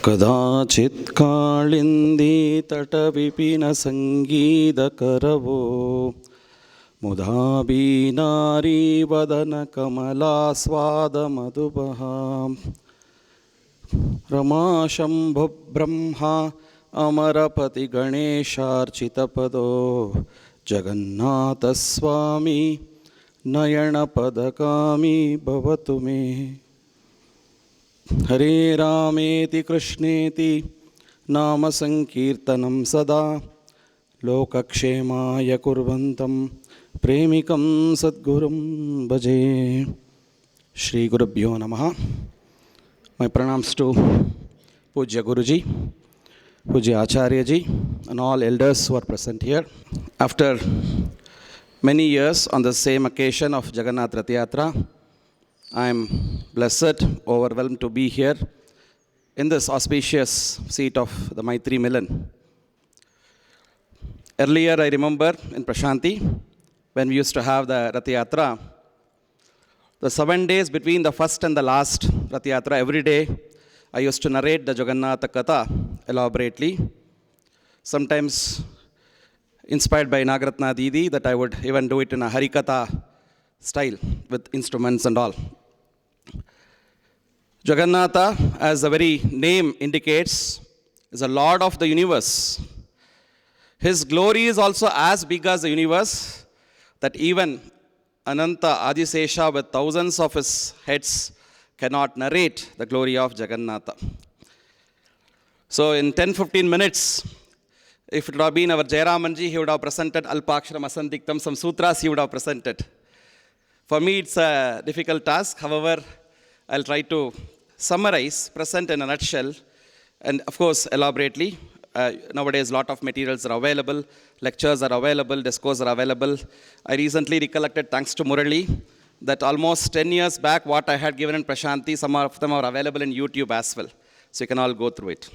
कदाचित् काळिन्दी तटविपिनसङ्गीतकरवो मुदाबीनारी वदनकमलास्वादमधुपः रमाशम्भुब्रह्मा अमरपतिगणेशार्चितपदो जगन्नाथस्वामी नयनपदकामी भवतु मे। हरे रामेति कृष्णेति नाम संकीर्तनं सदा लोकक्षेमाय कुर्वन्तं प्रेमिकं सद्गुरुं भजे। श्री गुरुभ्यो नमः। My pranams to Pujya Guruji, Pujya Acharyaji and all elders who are present here. After many years on the same occasion of Jagannath Rath Yatra, I am blessed, overwhelmed to be here in this auspicious seat of the Maitrimilan. Earlier, I remember in Prashanti, when we used to have the Rath Yatra, the 7 days between the first and the last Rath Yatra, every day, I used to narrate the Jagannath Katha elaborately. Sometimes inspired by Nagaratna Didi, that I would even do it in a Harikatha style with instruments and all. Jagannatha, as the very name indicates, is a Lord of the universe. His glory is also as big as the universe, that even Ananta Adisesha with thousands of his heads cannot narrate the glory of Jagannatha. So in 10-15 minutes, if it would have been our Jayaramanji, he would have presented Alpaksharam Asandiktam, some sutras he would have presented. For me, it's a difficult task. However, I'll try to summarize, present in a nutshell, and of course, elaborately. Nowadays, a lot of materials are available, lectures are available, discourse are available. I recently recollected, thanks to Murali, that almost 10 years back, what I had given in Prashanti, some of them are available in YouTube as well. So you can all go through it.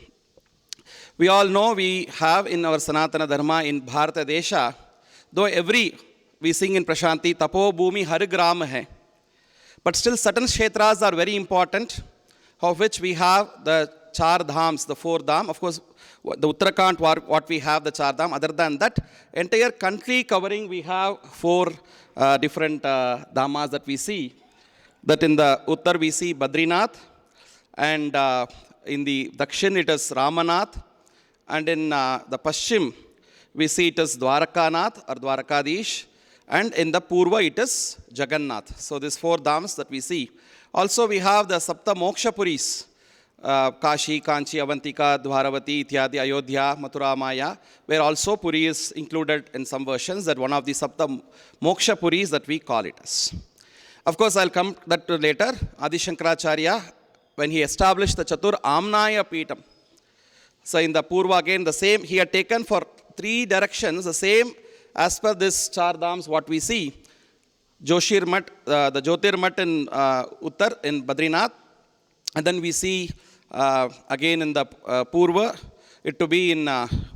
We all know we have in our Sanatana Dharma in Bharata Desha, though we sing in Prashanti, Tapo Bhumi Har Gram hai. But still certain Kshetras are very important, of which we have the Char Dhams, the 4 Dham. Of course, the Uttarakhand, what we have, the Char Dham. Other than that, entire country covering, we have 4 different Dhamas that we see. That in the Uttar we see Badrinath, and in the Dakshin it is Ramanath, and in the Paschim we see it is Dwarakanath or Dwarakadish, and in the Purva it is Jagannath. So these 4 Dhams that we see. Also we have the Sapta Moksha Puris, Kashi, Kanchi, Avantika, Dwaravati, Ityadi, Ayodhya, Mathura, Maya, where also Puri is included in some versions, that one of the Sapta Moksha Puris that we call it as. Of course, I'll come that to later. Adi Shankaracharya, when he established the Chatur Amnaya Peetam. So in the Purva again, the same, he had taken for 3 directions, the same as per this Char Dhams, what we see. Joshir Mat, the Jyotir Mat in Uttar, in Badrinath. And then we see again in the Purva, it to be in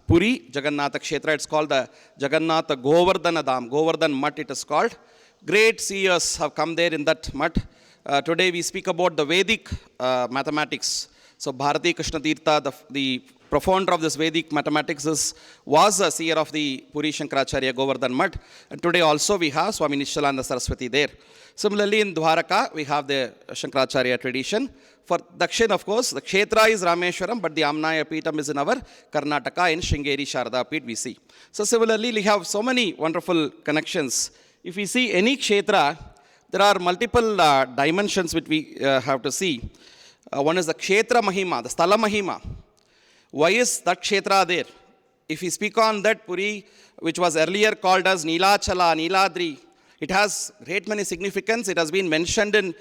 Puri, Jagannath Kshetra. It's called the Jagannath Govardhana Dham. Govardhan Mat it is called. Great seers have come there in that Mat. Today we speak about the Vedic mathematics. So Bharati Krishna Tirtha, the profounder of this Vedic mathematics, was a seer of the Puri Shankaracharya Govardhan Mat. And today also we have Swami Nishalananda Saraswati there. Similarly in Dwaraka, we have the Shankaracharya tradition. For Dakshin, of course, the Kshetra is Rameshwaram, but the Amnaya Peetam is in our Karnataka in Shringeri Sharada Peet we see. So similarly, we have so many wonderful connections. If we see any Kshetra, there are multiple dimensions which we have to see. One is the Kshetra Mahima, the Sthala Mahima. Why is that Kshetra there? If we speak on that Puri, which was earlier called as Nilachala, Niladri, it has great many significance. It has been mentioned in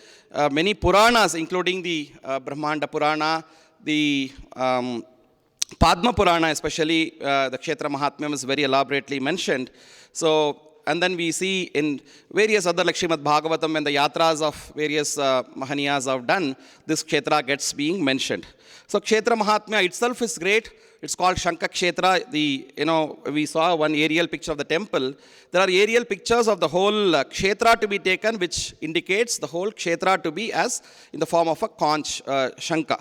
many Puranas, including the Brahmanda Purana, the Padma Purana especially, the Kshetra Mahatmyam is very elaborately mentioned. So, and then we see in various other like Srimad Bhagavatam, when the yatras of various Mahaniyas have done, this Kshetra gets being mentioned. So Kshetra Mahatmya itself is great. It's called Shanka Kshetra. We saw one aerial picture of the temple. There are aerial pictures of the whole Kshetra to be taken, which indicates the whole Kshetra to be as in the form of a conch, Shanka.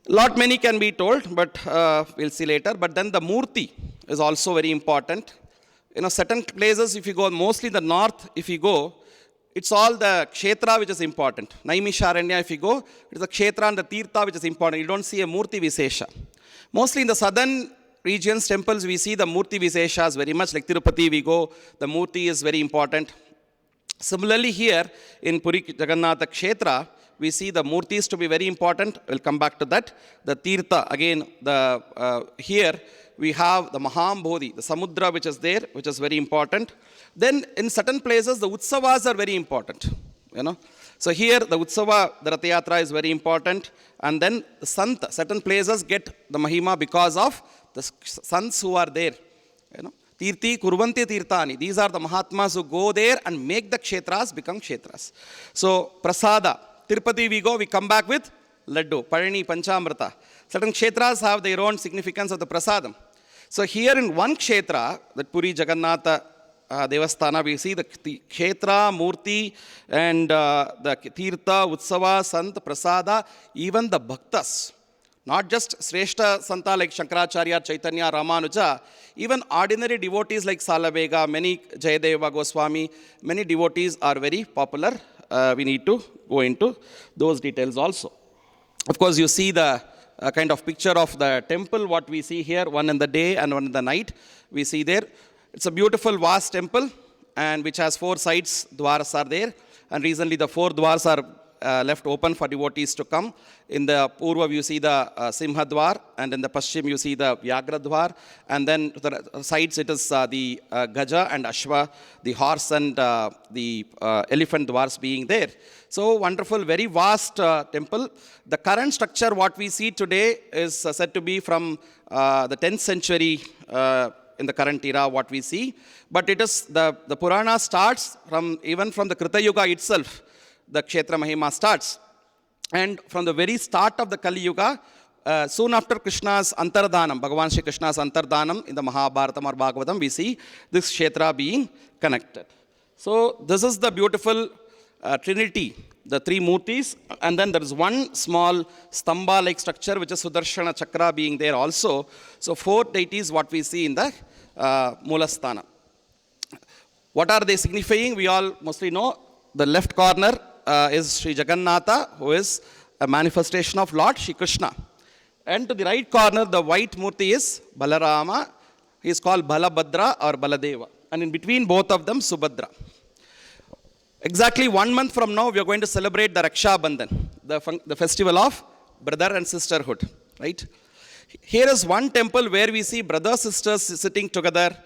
Lot many can be told, but we'll see later. But then the Murti is also very important. Certain places, if you go, mostly the north, if you go, it's all the Kshetra which is important. Naimisharanya, if you go, it's the Kshetra and the Tirtha which is important. You don't see a Murti Visesha. Mostly in the southern regions, temples, we see the Murti Viseshas very much. Like Tirupati, we go, the Murti is very important. Similarly, here in Puri Jagannath Kshetra, we see the Murtis to be very important. We'll come back to that. The Tirtha, again, here we have the Mahambodhi, the Samudra which is there, which is very important. Then in certain places, the Utsavas are very important. So here the Utsava, the Rath Yatra is very important. And then the Sant, certain places get the Mahima because of the sons who are there. Tirthi Kurvanti Tirthani. These are the Mahatmas who go there and make the Kshetras become Kshetras. So Prasada, Tirupati we go, we come back with Laddu, Parani, Panchamrita. Certain Kshetras have their own significance of the Prasadam. So here in one Kshetra, that Puri Jagannatha Devasthana, we see the Kshetra, Murti, and the Tirtha, Utsava, Sant, Prasada, even the Bhaktas. Not just Sreshta Santa like Shankaracharya, Chaitanya, Ramanuja, even ordinary devotees like Salabega, many Jayadeva Goswami, many devotees are very popular. We need to go into those details also. Of course, you see the kind of picture of the temple, what we see here, one in the day and one in the night. We see there. It's a beautiful, vast temple, and which has 4 sides, dwaras are there. And recently the 4 dwars are left open for devotees to come. In the Purva, you see the Simha Dwar, and in the Paschim, you see the Vyagra Dwar. And then to the sides, it is the Gaja and Ashva, the horse and the elephant Dwars being there. So wonderful, very vast temple. The current structure, what we see today, is said to be from the 10th century in the current era, what we see. But it is, the Purana starts even from the Krita Yuga itself. The Kshetra Mahima starts. And from the very start of the Kali Yuga, soon after Krishna's Antardhanam, Bhagavan Shri Krishna's Antardhanam in the Mahabharatam or Bhagavatam, we see this Kshetra being connected. So this is the beautiful trinity, the 3 Murtis, and then there is one small Stamba-like structure which is Sudarshana Chakra being there also. So 4 deities what we see in the Moolasthana. What are they signifying? We all mostly know. The left corner is Sri Jagannatha, who is a manifestation of Lord Shri Krishna. And to the right corner, the white Murti is Balarama. He is called Balabhadra or Baladeva. And in between both of them, Subhadra. Exactly 1 month from now, we are going to celebrate the Raksha Bandhan, the festival of brother and sisterhood. Right? Here is one temple where we see brothers sisters sitting together.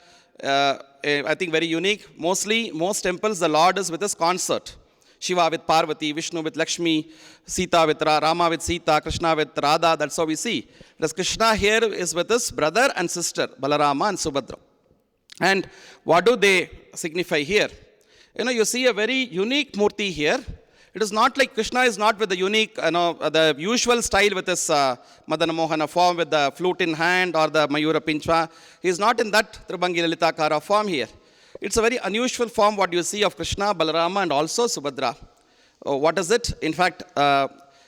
I think very unique. Most temples, the Lord is with his consort. Shiva with Parvati, Vishnu with Lakshmi, Sita with Rama with Sita, Krishna with Radha. That's how we see. Because Krishna here is with his brother and sister, Balarama and Subhadra. And what do they signify here? You see a very unique Murti here. It is not like Krishna is not with the unique, the usual style with his Madana Mohana form with the flute in hand or the Mayura Pinchva. He is not in that Tribangi Lalitakara form here. It's a very unusual form what you see of Krishna, Balarama and also Subhadra. What is it? In fact,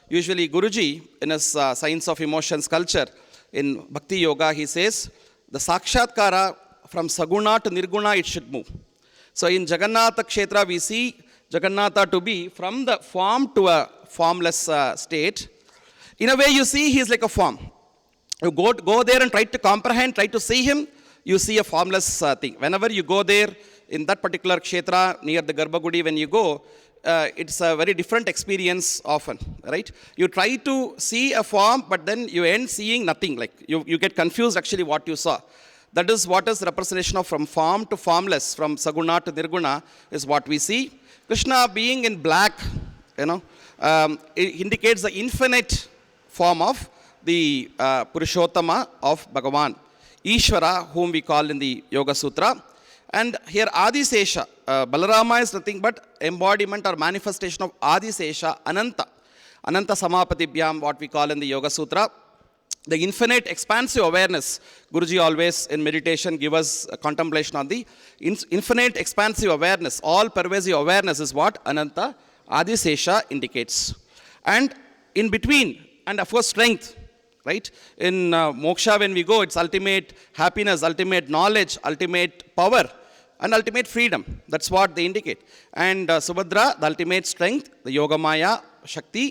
usually Guruji in his Science of Emotions culture in Bhakti Yoga, he says, the Sakshatkara from Saguna to Nirguna it should move. So in Jagannatha Kshetra we see Jagannatha to be from the form to a formless state. In a way you see he is like a form. You go there and try to comprehend, try to see him, you see a formless thing. Whenever you go there in that particular Kshetra near the Garbhagudi, when you go, it's a very different experience often, right? You try to see a form, but then you end seeing nothing. Like you get confused actually what you saw. That is what is representation of from form to formless, from Saguna to Nirguna is what we see. Krishna being in black, it indicates the infinite form of the Purushottama of Bhagavan. Ishvara, whom we call in the Yoga Sutra. And here Adisesha, Balarama is nothing but embodiment or manifestation of Adisesha, Ananta. Ananta Samapatibhyam, what we call in the Yoga Sutra. The infinite expansive awareness. Guruji always in meditation give us a contemplation on the infinite expansive awareness. All pervasive awareness is what Ananta Adisesha indicates. And in between, and of course strength. right? In moksha, when we go, it's ultimate happiness, ultimate knowledge, ultimate power, and ultimate freedom. That's what they indicate. And Subhadra, the ultimate strength, the Yogamaya, Shakti,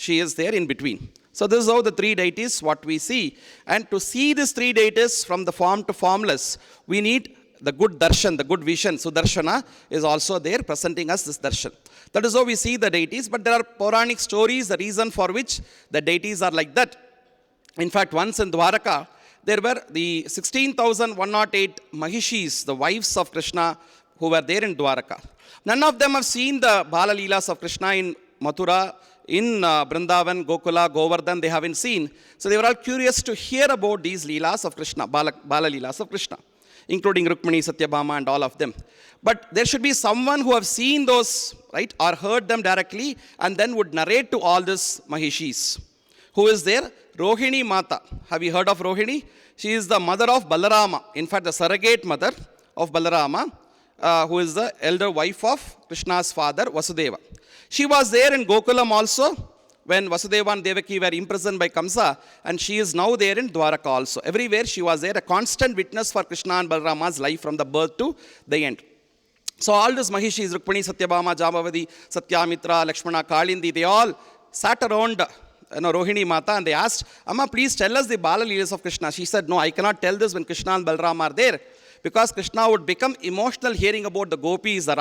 she is there in between. So this is how the three deities, what we see. And to see these three deities from the form to formless, we need the good darshan, the good vision. Sudarshana is also there presenting us this darshan. That is how we see the deities. But there are Puranic stories, the reason for which the deities are like that. In fact, once in Dwaraka, there were the 16,108 Mahishis, the wives of Krishna, who were there in Dwaraka. None of them have seen the Bala Leelas of Krishna in Mathura, in Vrindavan, Gokula, Govardhan, they haven't seen. So they were all curious to hear about these Leelas of Krishna, Bala Leelas of Krishna, including Rukmini, Satyabhama and all of them. But there should be someone who have seen those, right, or heard them directly and then would narrate to all these Mahishis. Who is there? Rohini Mata. Have you heard of Rohini? She is the mother of Balarama. In fact, the surrogate mother of Balarama, who is the elder wife of Krishna's father, Vasudeva. She was there in Gokulam also, when Vasudeva and Devaki were imprisoned by Kamsa, and she is now there in Dwaraka also. Everywhere she was there, a constant witness for Krishna and Balarama's life from the birth to the end. So all these Mahishis, Rukmini, Satyabhama, Jambavati, Satyamitra, Lakshmana, Kalindi, they all sat around Rohini Mata and they asked, Amma, please tell us the Bala Leelas of Krishna. She said, no, I cannot tell this when Krishna and Balarama are there, because Krishna would become emotional hearing about the gopis, the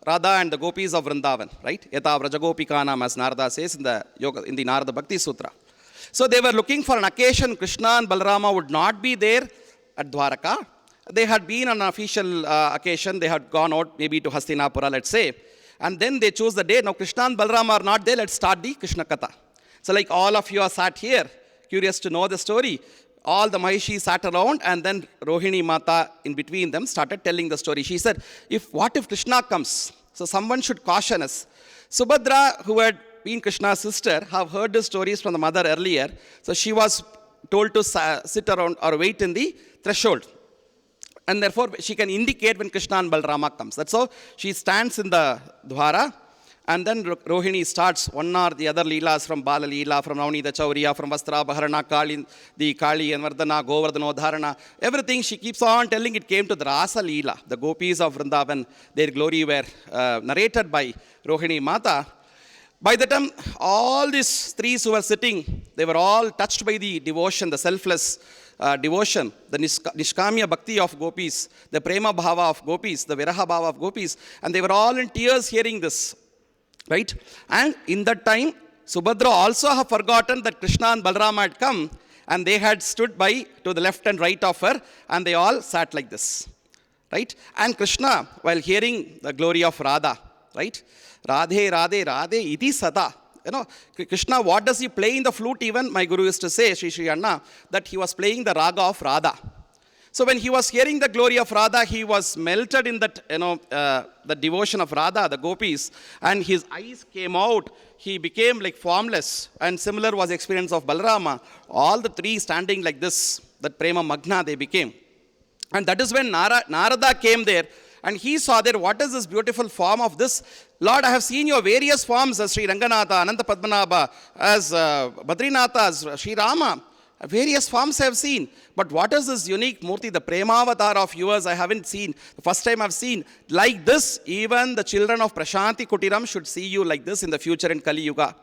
Radha and the gopis of Vrindavan, right? Yata Vrajagopikanam, as Narada says in the Narada Bhakti Sutra. So they were looking for an occasion. Krishna and Balarama would not be there at Dwaraka. They had been on an official occasion. They had gone out maybe to Hastinapura, let's say. And then they chose the day. Now Krishna and Balarama are not there. Let's start the Krishna Katha. So like all of you are sat here, curious to know the story. All the Mahishis sat around and then Rohini Mata in between them started telling the story. She said, what if Krishna comes? So someone should caution us. Subhadra, who had been Krishna's sister, have heard the stories from the mother earlier. So she was told to sit around or wait in the threshold. And therefore she can indicate when Krishna and Balarama comes. That's how she stands in the Dwara. And then Rohini starts one or the other Leelas from Bala Leela, from Navani the Chauriya, from Vastra, Baharana, Kali, the Kali, and Vardhana, Govardhana, Dharana. Everything she keeps on telling, it came to the Rasa Leela. The gopis of Vrindavan, their glory were narrated by Rohini Mata. By the time all these three who were sitting, they were all touched by the devotion, the selfless devotion, the Nishkamya Bhakti of gopis, the Prema Bhava of gopis, the Viraha Bhava of gopis, and they were all in tears hearing this. Right? And in that time, Subhadra also have forgotten that Krishna and Balarama had come, and they had stood by to the left and right of her, and they all sat like this. Right? And Krishna, while hearing the glory of Radha, right? Radhe, Radhe, Radhe, iti sada. You know, Krishna, what does he play in the flute even? My guru used to say, Sri Anna, that he was playing the raga of Radha. So when he was hearing the glory of Radha, he was melted in that, the devotion of Radha, the gopis, and his eyes came out. He became like formless, and similar was the experience of Balarama. All the three standing like this, that Prema Magna they became. And that is when Narada came there, and he saw there, what is this beautiful form of this? Lord, I have seen your various forms as Sri Ranganatha, Ananta Padmanabha, as Badrinatha, as Sri Rama. Various forms I have seen. But what is this unique Murti, the Premavatar of yours I haven't seen. The first time I've seen. Like this, even the children of Prashanti Kutiram should see you like this in the future in Kali Yuga.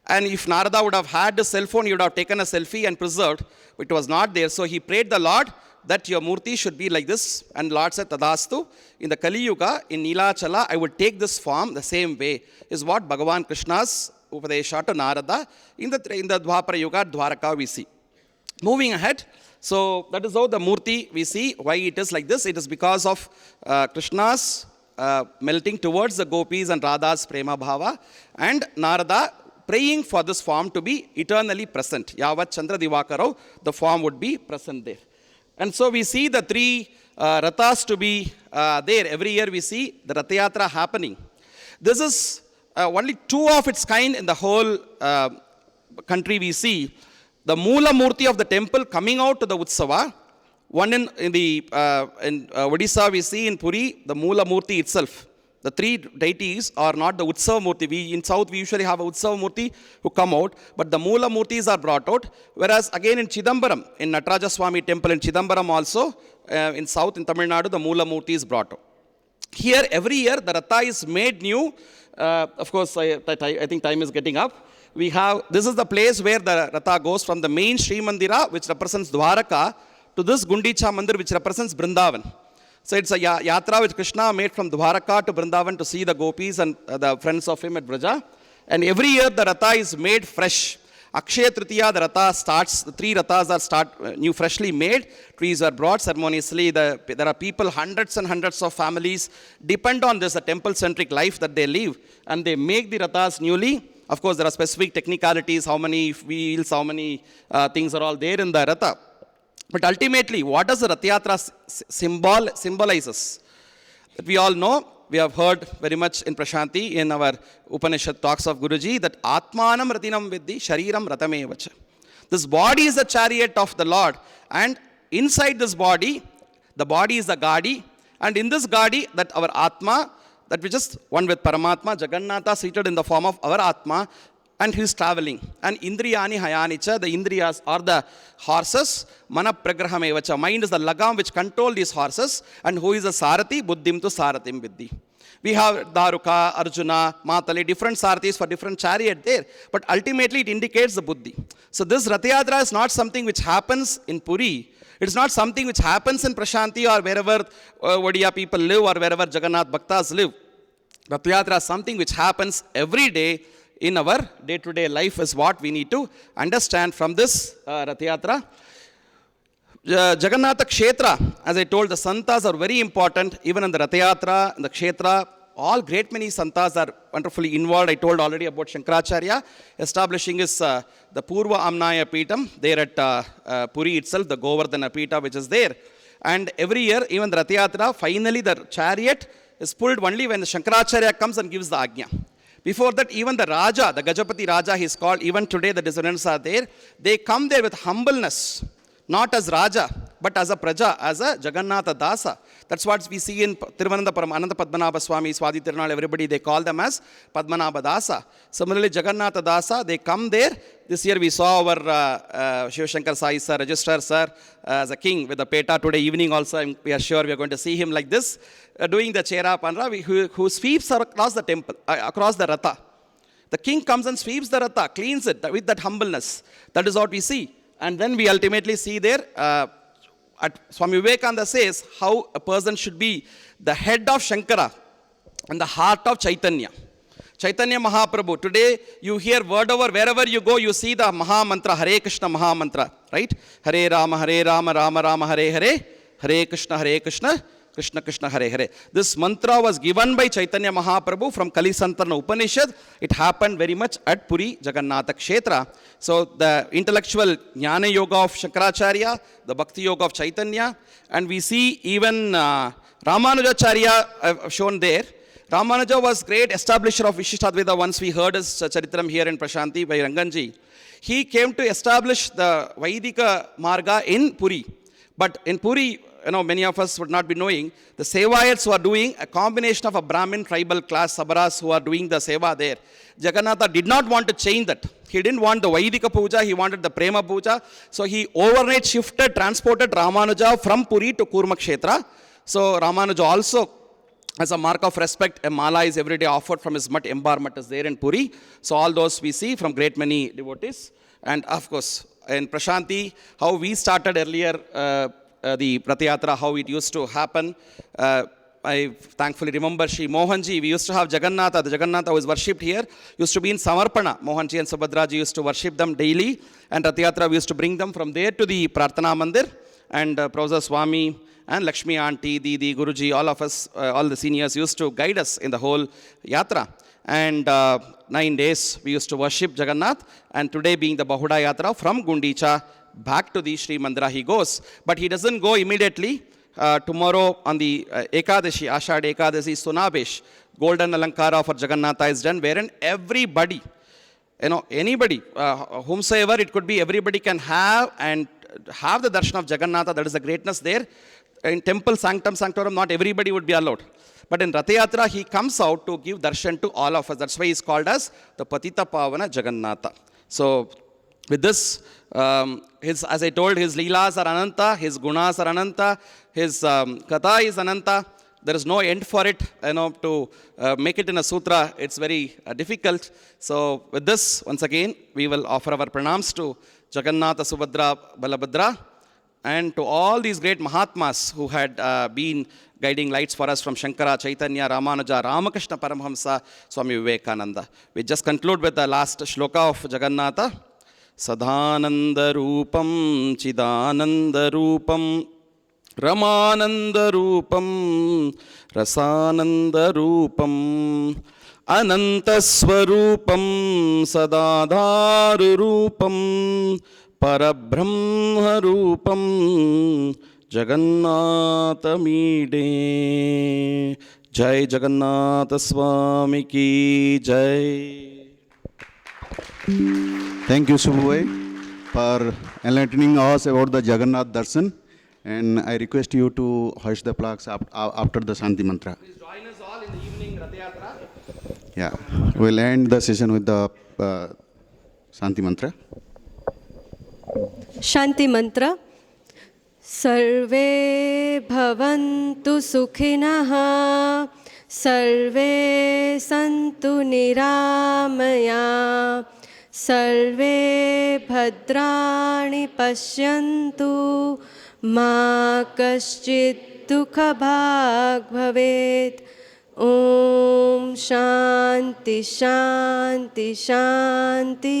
And if Narada would have had a cell phone, he would have taken a selfie and preserved. It was not there. So he prayed the Lord that your Murti should be like this. And Lord said, Tadastu, in the Kali Yuga, in Nilachala, I would take this form the same way. Is what Bhagavan Krishna's Upadesha to Narada in the Dwapara Yuga, Dwaraka we see. Moving ahead, so that is how the Murti we see. Why it is like this? It is because of Krishna's melting towards the gopis and Radha's Prema Bhava, and Narada praying for this form to be eternally present. Yavat Chandra Divakarau, the form would be present there. And so we see the three Rathas to be there. Every year we see the Rath Yatra happening. This is only two of its kind in the whole country we see. The Moola Murti of the temple coming out to the Utsava. One in Odisha we see in Puri, the Moola Murti itself. The three deities are not the Utsava Murti. In South, we usually have a Utsava Murti who come out, but the Moola Murtis are brought out. Whereas again in Chidambaram, in Nataraja Swami temple in Chidambaram also, in South, in Tamil Nadu, the Moola Murti is brought out. Here, every year, the Ratha is made new. Of course, I think time is getting up. This is the place where the Ratha goes from the main Sri Mandira, which represents Dwaraka, to this Gundicha Mandir, which represents Vrindavan. So it's a yatra which Krishna made from Dwaraka to Vrindavan to see the gopis and the friends of him at Braja. And every year the Ratha is made fresh. Akshaya Tritiya, the Ratha starts, the three Rathas are new, freshly made. Trees are brought ceremoniously. There are people, hundreds and hundreds of families depend on this, a temple-centric life that they live. And they make the Rathas newly. Of course, there are specific technicalities, how many wheels, how many things are all there in the Ratha. But ultimately, what does the Rath Yatra symbolizes? That we all know, we have heard very much in Prashanti, in our Upanishad talks of Guruji, that Atmanam Ratinam Vidhi Shariram Ratamevacha. This body is the chariot of the Lord, and inside this body, the body is the Gadi, and in this Gadi, that our Atma, that we just one with Paramatma, Jagannatha seated in the form of our Atma, and he is traveling. And Indriyani Hayanicha, the Indriyas are the horses, Mana Pragrahamevacha. Mind is the lagam which control these horses, and who is the Sarati? Buddhim to Saratim Viddhi. We have Daruka, Arjuna, Matali, different Sarathis for different chariot there. But ultimately it indicates the Buddhi. So this Rath Yatra is not something which happens in Puri. It's not something which happens in Prashanti or wherever Odia people live or wherever Jagannath Bhaktas live. Rath Yatra is something which happens every day in our day-to-day life is what we need to understand from this Rath Yatra. Jagannath Kshetra, as I told, the Santas are very important. Even in the Rath Yatra, in the Kshetra, all great many Santas are wonderfully involved. I told already about Shankaracharya establishing his the Purva Amnaya Peetam there at Puri itself, the Govardhana Peeta which is there. And every year, even the Rath Yatra, finally the chariot is pulled only when the Shankaracharya comes and gives the Ajna. Before that, even the Raja, the Gajapati Raja, he is called, even today the descendants are there. They come there with humbleness, not as Raja, but as a Praja, as a Jagannatha Dasa. That's what we see in Tiruvananthapuram, Ananta Padmanabha Swami, Swadi Tirunal, everybody, they call them as Padmanabha Dasa. Similarly, Jagannatha Dasa, they come there. This year we saw our Shiva Shankar Sai sir, Registrar sir, as a king with the Peta. Today evening also, we are sure we are going to see him like this, doing the Chera Panra, who sweeps across the temple, across the Ratha. The king comes and sweeps the Ratha, cleans it with that humbleness. That is what we see. And then we ultimately see there, Swami Vivekananda says how a person should be the head of Shankara and the heart of Chaitanya. Chaitanya Mahaprabhu. Today you hear word over, wherever you go, you see the Maha Mantra, Hare Krishna Maha Mantra, right? Hare Rama, Rama Rama, Hare Hare, Hare Krishna, Krishna Krishna, Hare Hare. This mantra was given by Chaitanya Mahaprabhu from Kalisantana Upanishad. It happened very much at Puri, Jagannath Kshetra. So the intellectual Jnana Yoga of Shankaracharya, the Bhakti Yoga of Chaitanya, and we see even Ramanujacharya shown there. Ramanuja was great establisher of Vishishtadvaita. Once we heard his Charitram here in Prashanti by Ranganji. He came to establish the Vaidika Marga in Puri. But in Puri, many of us would not be knowing, the Sevayats who are doing a combination of a Brahmin tribal class, Sabaras who are doing the Seva there. Jagannatha did not want to change that. He didn't want the Vaidika Puja, he wanted the Prema Puja. So he overnight transported Ramanuja from Puri to Kurma Kshetra. So Ramanuja also, as a mark of respect, a mala is every day offered from his mutt, embalmment is there in Puri. So all those we see from great many devotees. And of course, in Prashanti, how we started earlier, the Rath Yatra, how it used to happen. I thankfully remember Shri Mohanji. We used to have Jagannatha. The Jagannatha was worshipped here. Used to be in Samarpana. Mohanji and Subhadraji used to worship them daily. And Rath Yatra, we used to bring them from there to the Prarthana Mandir. And Professor Swami and Lakshmi Auntie, Didi, Guruji, all of us, all the seniors used to guide us in the whole Yatra. And 9 days we used to worship Jagannath. And today being the Bahuda Yatra from Gundicha, back to the Sri Mandira he goes. But he doesn't go immediately. Tomorrow on the Ekadashi, Ashad Ekadashi, Sunabesh, Golden Alankara for Jagannatha is done, wherein everybody, anybody, whomsoever it could be, everybody can have have the darshan of Jagannatha. That is the greatness there. In temple sanctum sanctorum, not everybody would be allowed. But in Rath Yatra, he comes out to give darshan to all of us. That's why he's called as the Patita Pavana Jagannatha. So with this, as I told, his leelas are ananta, his gunas are ananta, his katha is ananta. There is no end for it, to make it in a sutra, it's very difficult. So with this, once again, we will offer our pranams to Jagannatha, Subhadra, Balabhadra, and to all these great Mahatmas who had been guiding lights for us from Shankara, Chaitanya, Ramanuja, Ramakrishna Paramhamsa, Swami Vivekananda. We just conclude with the last shloka of Jagannatha. Sadhananda Rupam, Chidananda Rupam, Ramananda Rupam, Rasananda Rupam, Ananta Swarupam, Sadadharu Rupam, Parabrahma Rupam, Jagannatha Mide. Jai Jagannatha Swami Ki Jai. Thank you, Subhai, for enlightening us about the Jagannath Darshan. And I request you to hush the plaques after the Shanti Mantra. Please join us all in the evening Rath Yatra. Yeah, we'll end the session with the Shanti Mantra. Shanti Mantra. Sarve bhavantu sukhinah, sarve santu niramaya, sarve bhadrani pashyantu, ma kaschid dukha bhag bhavet. Om Shanti Shanti Shanti.